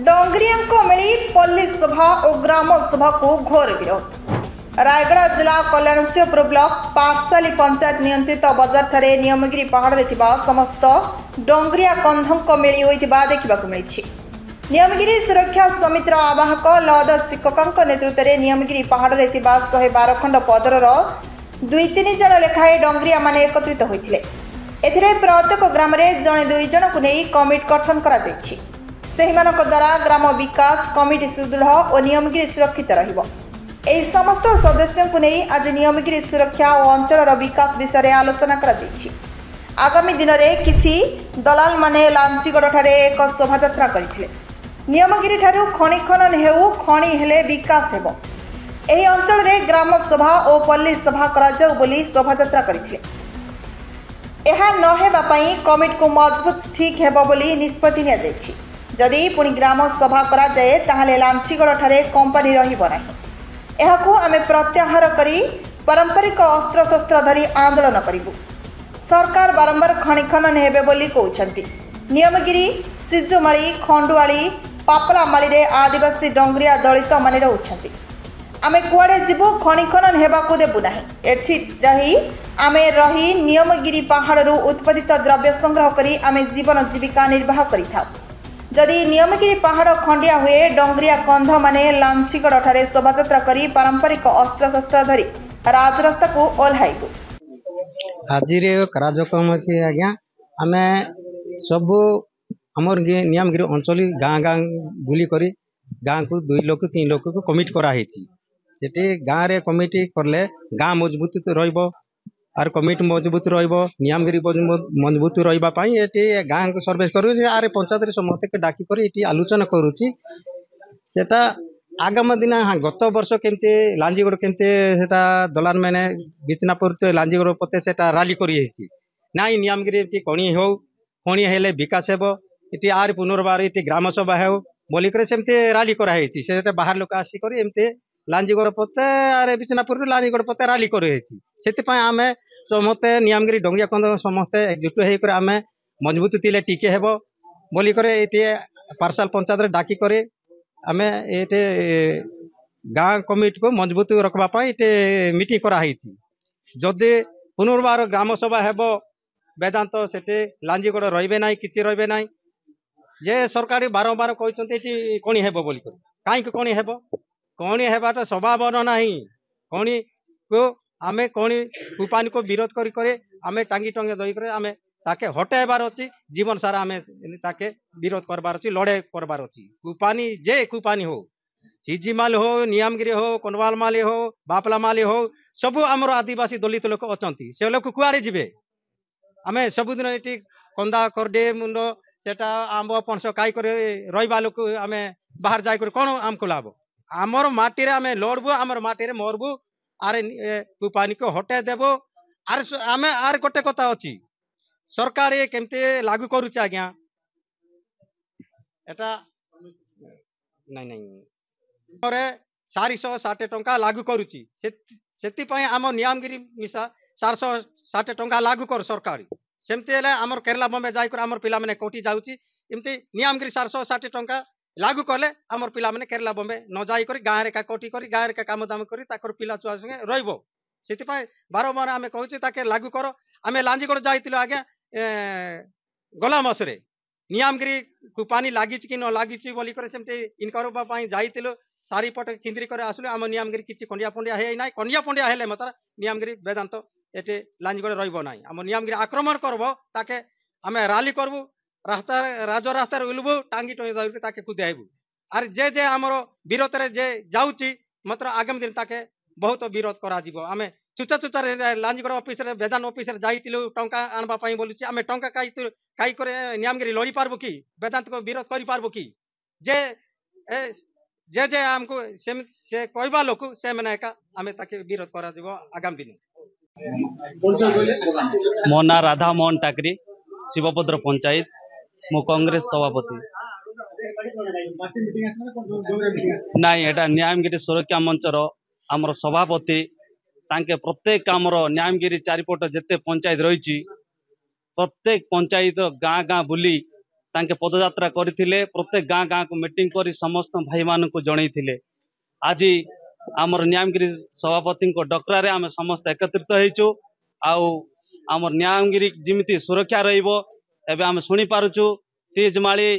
डोंगरिया मिली पल्ली सभा और ग्राम सभा को घोर विरोध। रायगड़ा जिला कल्याणसिंहपुर ब्लॉक पाठशाली पंचायत नियंत्रित बजार ठारे नियमगिरी पहाड़ रे समस्त डोंगरिया कंधों मिली होता देखा मिली। नियमगिरी सुरक्षा समितिर आवाहक लद शिक्षकों नेतृत्व में नियमगिरी पहाड़ रे 112 खंड पदर 2-3 जन लेखाएं डोंगरिया माने एकत्रित होते। एथिरे प्रत्येक ग्राम में जड़े 2 जन को नहीं कमिटी गठन कर द्वारा ग्राम विकास कमिटी सुदृढ़ और नियमगिरी सुरक्षित रहिबो। एही समस्त सदस्यों को नहीं आज नियमगिरी सुरक्षा और अंचल विकास विषय आलोचना करा जायछि। आगामी दिन में किछि दलाल माने लांचीगढ़ ठारे एक शोभायात्रा करथिले। नियमगिरी ठारू खनि खनन हेउ खनि हेले विकास हेबो। एही अंचल रे ग्राम सभा और पल्ली सभा करा जाउ बोली शोभायात्रा करथिले। एहा न हेबा पई कमिटी को मजबूत ठीक हेबो बोली निष्पत्ति निया जायछि। जदि पुणी ग्राम सभा करा जाए ताहले लांचीगढ़ ठारे कंपनी रहिबो नाही। एहाकू आमे प्रत्याहार करी पारंपरिक अस्त्र शस्त्र धरी आंदोलन करिबु। सरकार बारंबार खनि खनन हेबे बोली कहउछंती। नियमगिरी सिजुमाली खंडुआली पापलामाली रे आदिवासी डोंगरिया दलित माने रहउछंती। आमे कुआडे जिबु खनि खनन हेबाकू देबु नाही। एठी रही आमे रही नियमगिरी पहाड़रू उत्पादित द्रव्य संग्रह करी आमे जीवन जीविका निर्वाह करिथाउ। जदि नियमगिरी पहाड़ खंडिया हुए डोंगरिया कंध माने लांचीगढ़ ठारे शोभायात्रा करी पारंपरिक अस्त्र शस्त्र धरी राजरास्ता को ओल्हाइबु। आज कार्यक्रम अच्छे आज्ञा आम सब आमर नियमगिरी अंचल गाँ गाँ बुली करी गाँ को 2 लोक 3 लोक को कमिटी कराई। गाँव रे कमिटी करले गाँ मजबूत रहिबो आर कमिटी मजबूत रहिबो नियमगिरी मजबूत रहिबा पई एटी गाँ को सर्वे करू आरे पंचायत रे समस्त के डाकी करी एटी आलोचना करूची। सेटा आगामी दिन हाँ गत वर्ष केमते लांजीगढ़ केमते सेटा दलाल मैंने बिचनापुर तो लांजीगढ़ पते सेटा राली करी हेची नाई नियमगिरी एटी कणी हो कणी हेले विकास हेबो एटी आर पुनर्बार एटी ग्राम सभा हो बोली करे सेमते राली करा हेची। सेटा बाहर लोक आसी करी एमते लांजीगढ़ पते आरे बिचनापुर लांजीगढ़ पते राली करी हेची। सेते पय आमे समस्ते नियमगिरी डोंगरिया कंद समस्ते एकजुट होकर आम मजबूत तिले टिके हेबो बोली करे एटे पार्सल पंचायत रे डाकी करे आम एटे गाँ कमिटी को मजबूत रखबा पाई एटे मीटिंग करा हेची। जदि पुनर्बार ग्राम सभा हेबो वेदांत सेटे लांजीगढ़ रहिबे नाही किछि रहिबे नाही जे सरकारी बारंबार कहउछन्ते एटी कोणी हेबो बोली करे काई को कोणी हेबो कोणी हेबाटा स्वभाव नाही। कोणी को आमे कोणी कुपानी को विरोध करी करे आमे टांगी टंगे दई करे आमे ताके हटेबार अछि। जीवन सारा आमे ताके विरोध करबार अछि लड़ाई करबार अछि। कुपानी जे कुपानी हो चिजिमाल हो नियमगिरी हो कनवाल माली हो बापला माली हो सब आमर आदिवासी दलित लोक अछंती से लोक कुआरे जिबे आमे सबुदिन एटी कंदा करडे मुंड सेटा आंब पणस काई करे रहिबा लोक आमे बाहर जाय करे कोन आमको लाभ आमर माटी रे आमे लड़बो आमर माटी रे मरबो आरे कुपानी को हटे देबो आर आमे आर गोटे कथा अछि सरकार ये केमते लागू करूछ आज्ञा एटा नहीं नहीं परे 460 टंका लागू करूची सेति पय आम नियमगिरी मिसा 460 टंका लागू कर सरकार सेमते ले हमर केरला बम्बे जाय कर हमर पिला माने कोटी जाउची एमते नियमगिरी 460 टंका लागू करले हमर पिला माने केरला बम्बे न जाई करी गाँ रे का कोटी करी गाँ रे का काम दाम करी ताकर पिला छुआ संगे रहिबो। सेति पय बारंबार आमे कहूची ताके लागू करो। आमे लांजीगढ़ जाइतिलो आगे गला मासरे नियमगिरी कुपानी लागिच कि न लागिच बोली करे सेमते इनकर पय जाइतिलो सारी पट खिंदरी करे आसले आम नियमगिरी किछि खंडिया फंडिया हे नाही खंडिया फंडिया हेले मात्र नियमगिरी वेदांत एटे लांजीगढ़ रहिबो नाही। आम नियमगिरी आक्रमण करबो ताके आमे राली करबो रास्ता राज रास्ता उलबो टांगी टंगी धरि ताके कुदाइबो आर जे हमरो विरोध रे जे जाउची मात्र आगामी दिन ताके बहुत विरोध करा जिवो। आमे चुचा चुचा लांजीगढ़ ऑफिस रे वेदांत ऑफिस रे जाइतिलु टंका आनबा पई बोलुची आमे टंका काई करे नियमगिरी लड़ी पारबो कि वेदांत को विरोध करि पारबो कि जे जे जे हमको से कहबा लोक से माने का आमे ताके विरोध करा जिवो आगामी दिन। मो ना राधा मोहन टाकरी शिवभद्र पंचायत मो कांग्रेस सभापति नाई एटा नियमगिरी सुरक्षा मंचर आमर सभापति तांके प्रत्येक आमर नियमगिरी चारिपट जेते पंचायत रही प्रत्येक पंचायत गाँ गाँ बुली तांके पदयात्रा करथिले प्रत्येक गाँ गाँ को मीटिंग करी समस्त भाई मान को जनईथिले। आज आमर न्यायगिरी सभापति को डकरारे आम समस्त एकत्रित होइछु आउ आमर न्यायगिरी जिमिति सुरक्षा रहिबो एबे आम सुनी पारुछु। तीजमाली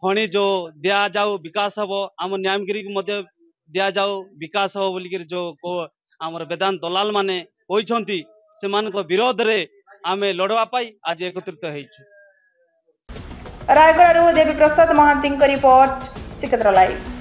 खणी जो दिया जाऊ विकास हबो आम न्यायगिरी को मध्य दिया जाऊ विकास हबो बोलिकर जो को आमर वेदांत दलाल माने होइछंती सेमान को विरोध रे आमे लड़वा पाई आज एकत्रित होइछु। Raigarh Devi Prasad Mahanti report Sikandra live.